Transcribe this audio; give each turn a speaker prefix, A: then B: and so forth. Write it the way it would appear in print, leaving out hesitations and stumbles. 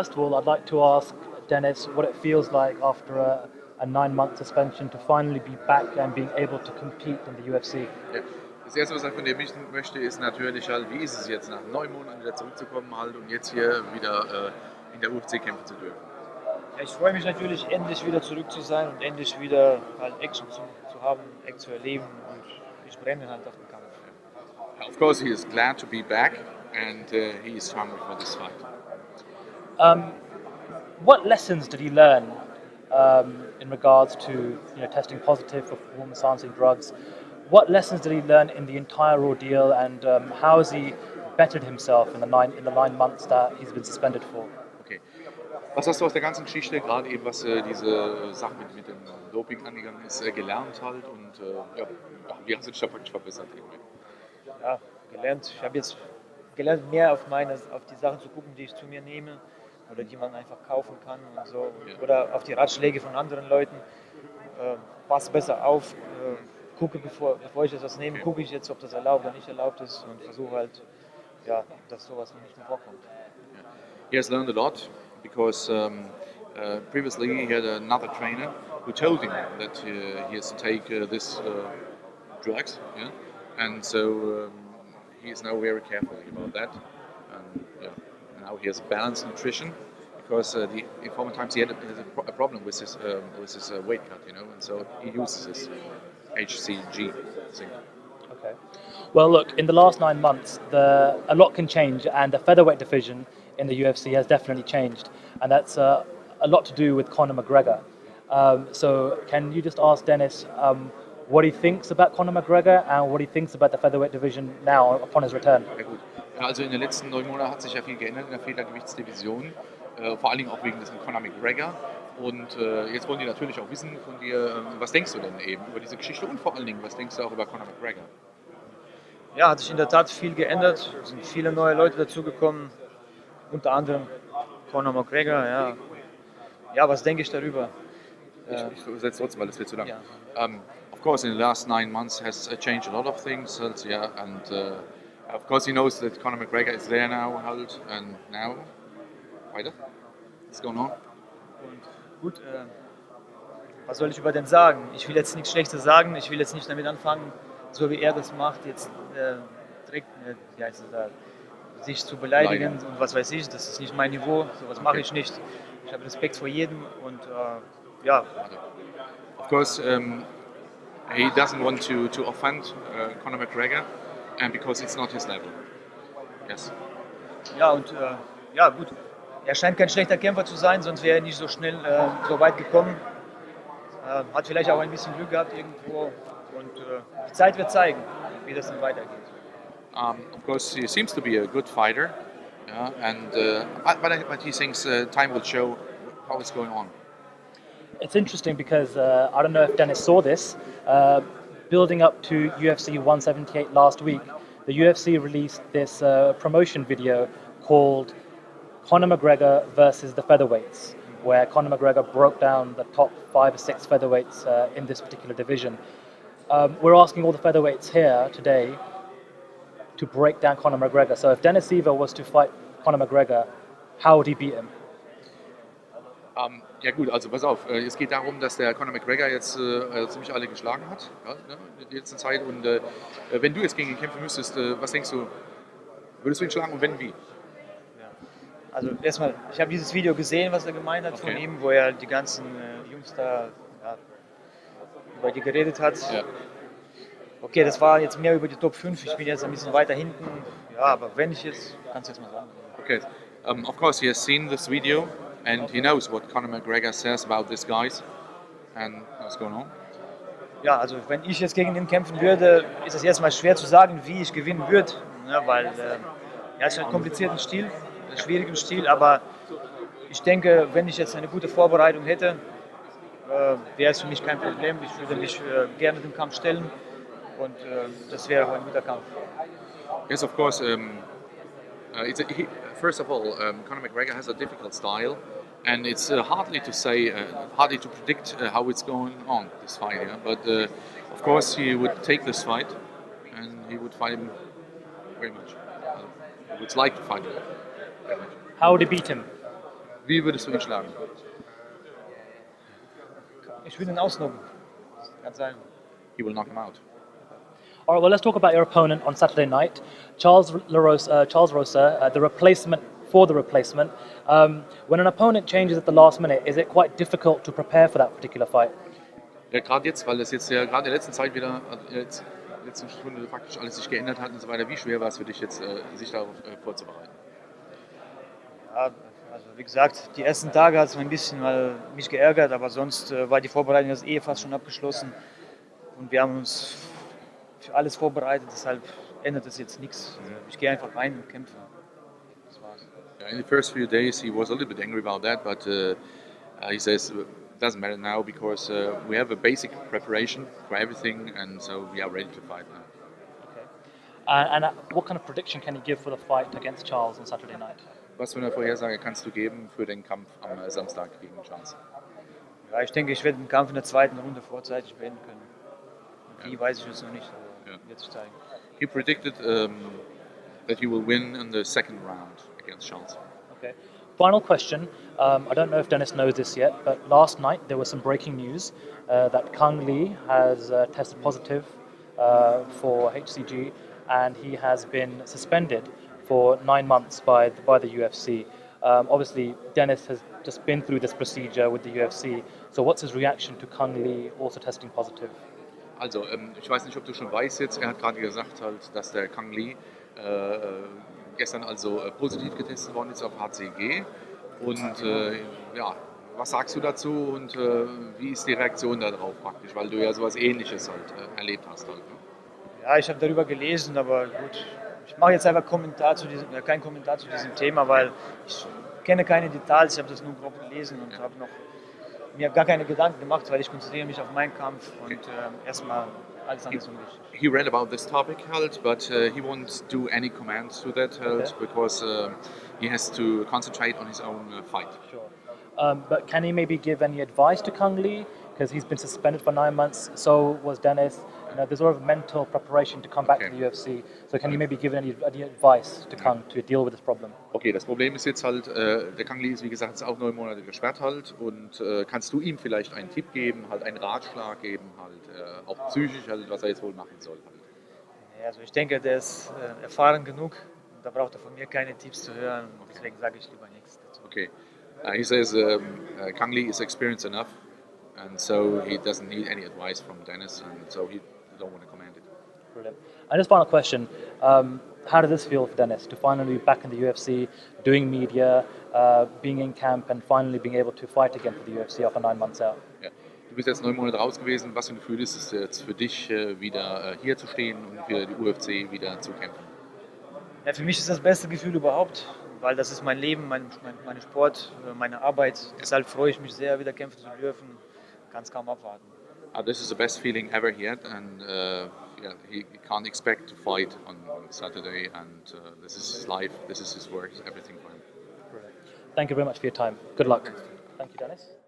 A: first of all, I'd like to ask Dennis what it feels like after a 9-month suspension to finally be back and being able to compete in the UFC.
B: Ja. Das erste, was ich von dir wissen möchte, ist natürlich halt, wie ist es jetzt nach 9 Monaten wieder zurückzukommen halt und jetzt hier wieder in der UFC kämpfen zu dürfen?
C: Ja, ich freue mich natürlich, endlich wieder zurück zu sein und endlich wieder halt Action zu haben, Act zu erleben und ich brenne halt auf den Kampf.
B: Of course, he is glad to be back and he is hungry for this fight.
A: What lessons did he learn in regards to testing positive for performance-enhancing drugs? What lessons did he learn in the entire ordeal, and how has he bettered himself in the 9 months that he's been suspended for?
B: Okay. Was hast du aus der ganzen Geschichte, gerade eben was diese Sache mit dem Doping angegangen ist, gelernt halt und ja, wie hast du dich da praktisch verbessert? Irgendwie?
C: Ja, gelernt. Ich habe jetzt gelernt, mehr auf die Sachen zu gucken, die ich zu mir nehme oder die man einfach kaufen kann und so.
B: Ja.
C: Oder auf die Ratschläge von anderen Leuten. Pass besser auf, gucke, bevor ich etwas nehme,
B: Okay.
C: gucke ich jetzt, ob das erlaubt oder nicht erlaubt ist und versuche halt, ja, dass sowas nicht mehr vorkommt.
B: He has learned a lot because previously he had another trainer who told him that he has to take this drugs, yeah? And so he is now very careful about that. And yeah, now he has balanced nutrition because in former times he had a problem with his weight cut, and so he uses this HCG thing.
A: Okay. Well, look, in the last 9 months, a lot can change, and the featherweight division in the UFC has definitely changed, and that's a lot to do with Conor McGregor. So can you just ask Dennis what he thinks about Conor McGregor and what he thinks about the featherweight division now upon his return?
B: Ja, gut. Ja, also in den letzten 9 Monaten hat sich ja viel geändert in der Federgewichtsdivision, vor allen Dingen auch wegen diesem Conor McGregor. Und jetzt wollen die natürlich auch wissen von dir, was denkst du denn eben über diese Geschichte und vor allen Dingen, was denkst du auch über Conor McGregor?
C: Ja, hat sich in der Tat viel geändert. Es sind viele neue Leute dazugekommen, unter anderem Conor McGregor. Ja, was denke ich darüber?
B: Ich übersetze trotzdem, weil das wird zu lang.
C: Ja.
B: Of course, in the last 9 months has changed a lot of things, yeah, and of course he knows that Conor McGregor is there now, halt, and now, weiter, what's going on?
C: Und gut, was soll ich über den sagen? Ich will jetzt nichts Schlechtes sagen, ich will jetzt nicht damit anfangen, so wie er das macht, jetzt direkt wie heißt es da, sich zu beleidigen und was weiß ich, das ist nicht mein Niveau, sowas mache ich nicht. Ich habe Respekt vor jedem und ja.
B: Of course, he doesn't want to offend Conor McGregor, and because it's not his level. Yes.
C: Ja, und ja, gut. Er scheint kein schlechter Kämpfer zu sein, sonst wäre er nicht so schnell so weit gekommen. Hat vielleicht auch ein bisschen Glück gehabt irgendwo. Und die Zeit wird zeigen, wie das dann weitergeht.
B: Of course, he seems to be a good fighter, yeah, and but he thinks time will show how it's going on.
A: It's interesting because I don't know if Dennis saw this. Building up to UFC 178 last week, the UFC released this promotion video called Conor McGregor versus the featherweights, where Conor McGregor broke down the top 5 or 6 featherweights in this particular division. We're asking all the featherweights here today to break down Conor McGregor. So if Dennis Siver was to fight Conor McGregor, how would he beat him?
B: Ja gut, also pass auf, es geht darum, dass der Conor McGregor jetzt ziemlich alle geschlagen hat, ja, ne, in der letzten Zeit. Und wenn du jetzt gegen ihn kämpfen müsstest, was denkst du, würdest du ihn schlagen und wenn, wie?
C: Also erstmal, ich habe dieses Video gesehen, was er gemeint hat von ihm, wo er die ganzen Jungs da über die geredet hat.
B: Ja.
C: Okay, das war jetzt mehr über die Top 5, ich bin jetzt ein bisschen weiter hinten. Ja, aber wenn ich jetzt, kannst du jetzt mal sagen.
B: Okay, of course he has seen this video and he knows what Conor McGregor says about these guys and what's going on.
C: Ja, also wenn ich jetzt gegen ihn kämpfen würde, ist es erstmal schwer zu sagen, wie ich gewinnen würde, ne, weil er hat einen komplizierten Stil, einen schwierigen Stil, aber ich denke, wenn ich jetzt eine gute Vorbereitung hätte, wäre es für mich kein Problem. Ich würde mich gerne dem Kampf stellen und das wäre auch ein guter Kampf.
B: Yes, of course. First of all, Conor McGregor has a difficult style, and it's hardly to predict how it's going on this fight. Yeah? But of course, he would take this fight, and he would fight him very much. He would like to fight him very much.
A: How would he beat him?
B: Wie würdest du ihn schlagen?
C: Ich will ihn ausnocken. Ganz einfach.
B: He will knock him out.
A: All right, well, let's talk about your opponent on Saturday night, Charles Rosa, the replacement for the replacement. When an opponent changes at the last minute, is it quite difficult to prepare for that particular fight?
B: Ja, gerade jetzt, weil das jetzt ja gerade in der letzten Zeit wieder, jetzt in der letzten Stunde praktisch alles sich geändert hat und so weiter. Wie schwer war es für dich jetzt, sich darauf vorzubereiten?
C: Ja, also wie gesagt, die ersten Tage hat es mich ein bisschen mich geärgert, aber sonst war die Vorbereitung jetzt fast schon abgeschlossen und wir haben uns für alles vorbereitet, deshalb ändert es jetzt nichts. Also ich gehe einfach rein und kämpfe. Das war's.
B: In the first few days, he was a little bit angry about that, but he says it doesn't matter now because we have a basic preparation for everything, and so we are ready to fight now.
A: Okay. And what kind of prediction can you give for the fight against Charles on Saturday night?
B: Was für eine Vorhersage kannst du geben für den Kampf am Samstag gegen Charles?
C: Ja, ich denke, ich werde den Kampf in der zweiten Runde vorzeitig beenden können. Wie weiß ich jetzt noch nicht, aber wird sich zeigen.
B: He predicted that he will win in the second round against Charles.
A: Okay. Final question. I don't know if Dennis knows this yet, but last night there was some breaking news that Kang Lee has tested positive for HCG, and he has been suspended for 9 months by the UFC. Obviously, Dennis has just been through this procedure with the UFC. So, what's his reaction to Kang Lee also testing positive?
B: Also, ich weiß nicht, ob du schon weißt jetzt, er hat gerade gesagt, halt, dass der Kang Lee gestern also positiv getestet worden ist auf HCG. Und ja, was sagst du dazu und wie ist die Reaktion darauf praktisch, weil du ja sowas Ähnliches halt erlebt hast halt. Ne?
C: Ja, ich habe darüber gelesen, aber gut, ich mache jetzt einfach keinen Kommentar zu diesem Thema, weil ich kenne keine Details, ich habe das nur grob gelesen und habe mir gar keine Gedanken gemacht, weil ich konzentriere mich auf meinen Kampf und erstmal alles andere ist unwichtig.
B: He read about this topic halt, but he won't do any comments to that halt, because he has to concentrate on his own fight.
A: Sure. But can he maybe give any advice to Kang Lee? Because he's been suspended for 9 months, so was Dennis. You know, there's a lot of mental preparation to come back to the UFC. So can you maybe give any advice to Kang to deal with this problem?
B: Okay, das Problem ist jetzt halt, der Kang Lee ist wie gesagt jetzt auch 9 Monate gesperrt halt und kannst du ihm vielleicht einen Tipp geben, halt einen Ratschlag geben, halt auch psychisch halt, was er jetzt wohl machen soll halt.
C: Ja, also ich denke, der ist erfahren genug, da braucht er von mir keine Tipps zu hören, deswegen sage ich lieber nichts dazu.
B: Okay, he says Kang Lee is experienced enough, and so he doesn't need any advice from Dennis, and so he don't want to comment it.
A: Brilliant. And just final question. How did this feel for Dennis to finally be back in the UFC, doing media, being in camp and finally being able to fight again for the UFC after 9 months out?
B: Ja. Du bist jetzt 9 Monate raus gewesen. Was für ein Gefühl ist es jetzt für dich, wieder hier zu stehen und für die UFC wieder zu kämpfen?
C: Ja, für mich ist das beste Gefühl überhaupt, weil das ist mein Leben, mein Sport, meine Arbeit. Deshalb freue ich mich sehr, wieder kämpfen zu dürfen. Kann es kaum abwarten.
B: This is the best feeling ever he had, and yeah, he can't expect to fight on Saturday. And this is his life, this is his work, everything for him.
A: Brilliant. Thank you very much for your time. Good luck. Thank you, Dennis.